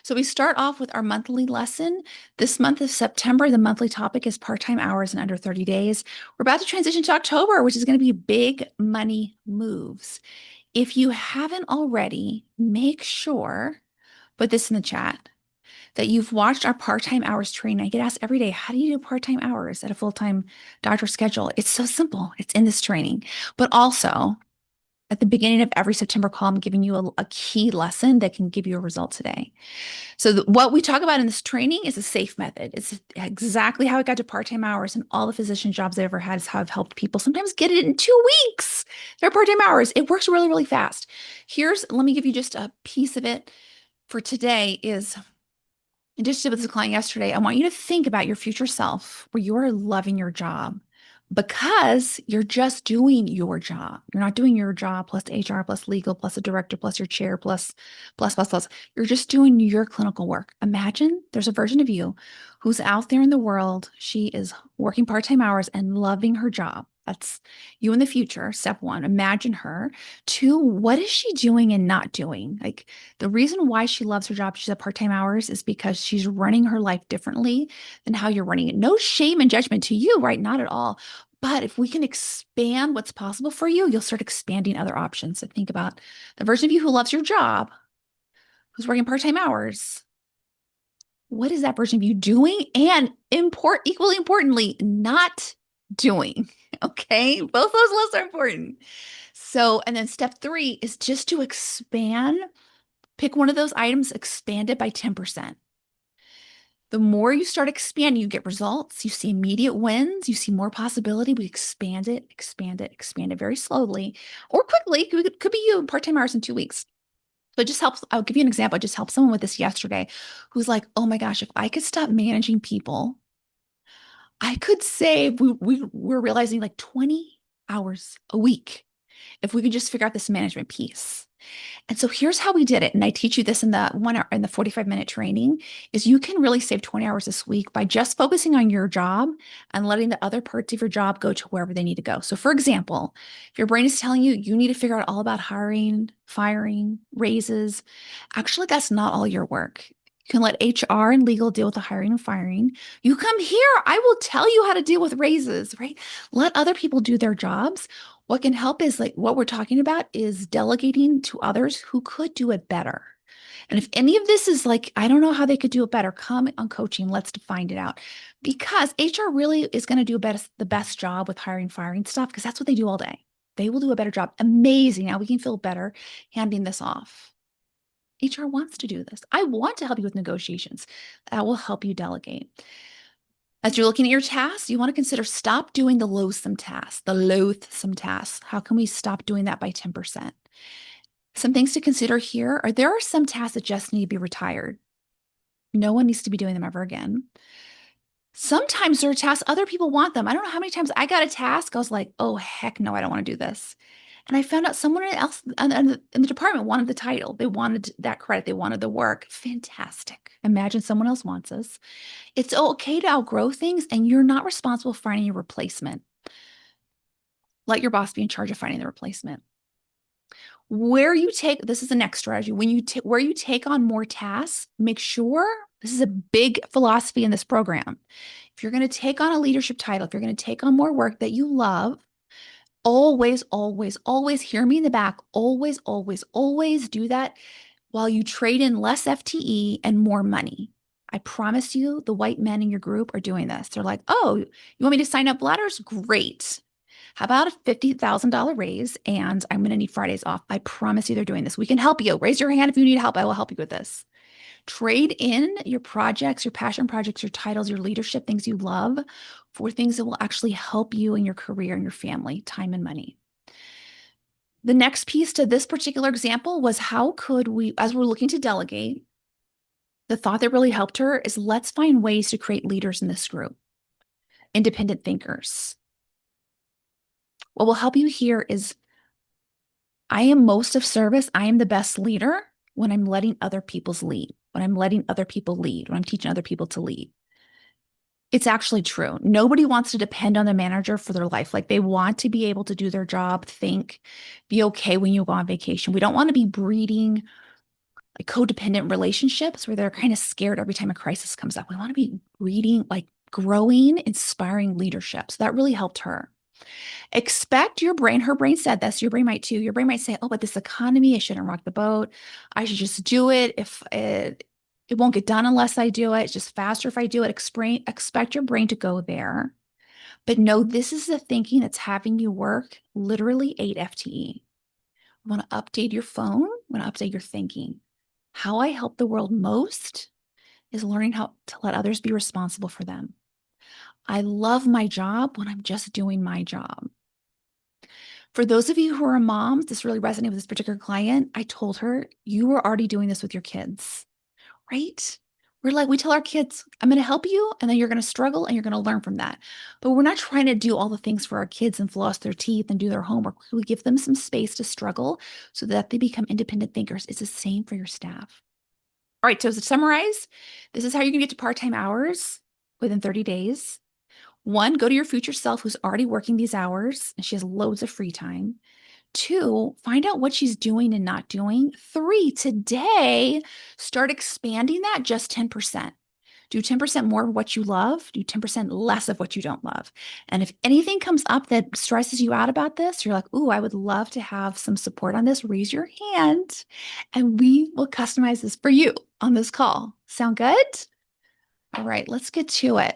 So we start off with our monthly lesson. This month of September, the monthly topic is part-time hours in under 30 days. We're about to transition to October, which is going to be big money moves. If you haven't already, make sure, put this in the chat, that you've watched our part-time hours training. I get asked every day, how do you do part-time hours at a full-time doctor schedule? It's so simple. It's in this training. But also, at the beginning of every September call, I'm giving you a key lesson that can give you a result today. So what we talk about in this training is a safe method. It's exactly how I got to part-time hours, and all the physician jobs I've ever had is how I've helped people sometimes get it in 2 weeks. They're part-time hours. It works really, really fast. Let me give you just a piece of it for today is, I just did with this client yesterday. I want you to think about your future self where you are loving your job because you're just doing your job. You're not doing your job plus HR plus legal plus a director plus your chair plus. You're just doing your clinical work. Imagine there's a version of you who's out there in the world. She is working part-time hours and loving her job. That's you in the future. Step one, imagine her. Two, what is she doing and not doing? Like the reason why she loves her job, she's at part-time hours, is because she's running her life differently than how you're running it. No shame and judgment to you, right? Not at all. But if we can expand what's possible for you, you'll start expanding other options. So think about the version of you who loves your job, who's working part-time hours. What is that version of you doing? And equally importantly, not doing. Okay. Both those lists are important. So, and then step three is just to expand, pick one of those items, expand it by 10%. The more you start expanding, you get results, you see immediate wins, you see more possibility. We expand it very slowly or quickly. Could be you part-time hours in 2 weeks. So it just helps. I'll give you an example. I just helped someone with this yesterday who's like, oh my gosh, if I could stop managing people, I could save, we're realizing like 20 hours a week if we could just figure out this management piece. And so here's how we did it. And I teach you this in the 1 hour, in the 45-minute training, is you can really save 20 hours this week by just focusing on your job and letting the other parts of your job go to wherever they need to go. So for example, if your brain is telling you, you need to figure out all about hiring, firing, raises, actually, that's not all your work. You can let HR and legal deal with the hiring and firing. You come here, I will tell you how to deal with raises, right? Let other people do their jobs. What can help is like what we're talking about is delegating to others who could do it better. And if any of this is like, I don't know how they could do it better, come on coaching. Let's find it out. Because HR really is going to do the best job with hiring, firing stuff, because that's what they do all day. They will do a better job. Amazing. Now we can feel better handing this off. HR wants to do this. I want to help you with negotiations. That will help you delegate. As you're looking at your tasks, you want to consider stop doing the loathsome tasks, How can we stop doing that by 10%? Some things to consider here are there are some tasks that just need to be retired. No one needs to be doing them ever again. Sometimes there are tasks other people want them. I don't know how many times I got a task. I was like, oh, heck no, I don't want to do this. And I found out someone else in the department wanted the title. They wanted that credit. They wanted the work. Fantastic. Imagine someone else wants this. It's okay to outgrow things, and you're not responsible for finding a replacement. Let your boss be in charge of finding the replacement. This is the next strategy. Where you take on more tasks, make sure, this is a big philosophy in this program. If you're going to take on a leadership title, if you're going to take on more work that you love, always, always, always hear me in the back. Always, always, always do that while you trade in less FTE and more money. I promise you, the white men in your group are doing this. They're like, oh, you want me to sign up ladders? Great. How about a $50,000 raise? And I'm going to need Fridays off. I promise you they're doing this. We can help you. Raise your hand if you need help. I will help you with this. Trade in your projects, your passion projects, your titles, your leadership, things you love for things that will actually help you in your career and your family, time and money. The next piece to this particular example was how could we, as we're looking to delegate, the thought that really helped her is let's find ways to create leaders in this group, independent thinkers. What will help you here is I am most of service. I am the best leader when I'm letting other people lead, when I'm teaching other people to lead. It's actually true. Nobody wants to depend on the manager for their life. Like they want to be able to do their job, think, be okay when you go on vacation. We don't want to be breeding like codependent relationships where they're kind of scared every time a crisis comes up. We want to be reading, like growing, inspiring leadership. So that really helped her. Expect your brain, her brain said this, your brain might too. Your brain might say, oh, but this economy, I shouldn't rock the boat. I should just do it. If it won't get done unless I do it. It's just faster if I do it. Expect your brain to go there. But no, this is the thinking that's having you work literally 8 FTE. I want to update your phone. I want to update your thinking. How I help the world most is learning how to let others be responsible for them. I love my job when I'm just doing my job. For those of you who are moms, this really resonated with this particular client. I told her, you were already doing this with your kids, right? We tell our kids, I'm going to help you, and then you're going to struggle and you're going to learn from that. But we're not trying to do all the things for our kids and floss their teeth and do their homework. We give them some space to struggle so that they become independent thinkers. It's the same for your staff. All right, so to summarize, this is how you're going to get to part-time hours within 30 days. 1, go to your future self who's already working these hours and she has loads of free time. 2, find out what she's doing and not doing. 3, today, start expanding that just 10%. Do 10% more of what you love, do 10% less of what you don't love. And if anything comes up that stresses you out about this, you're like, ooh, I would love to have some support on this, raise your hand and we will customize this for you on this call. Sound good? All right, let's get to it.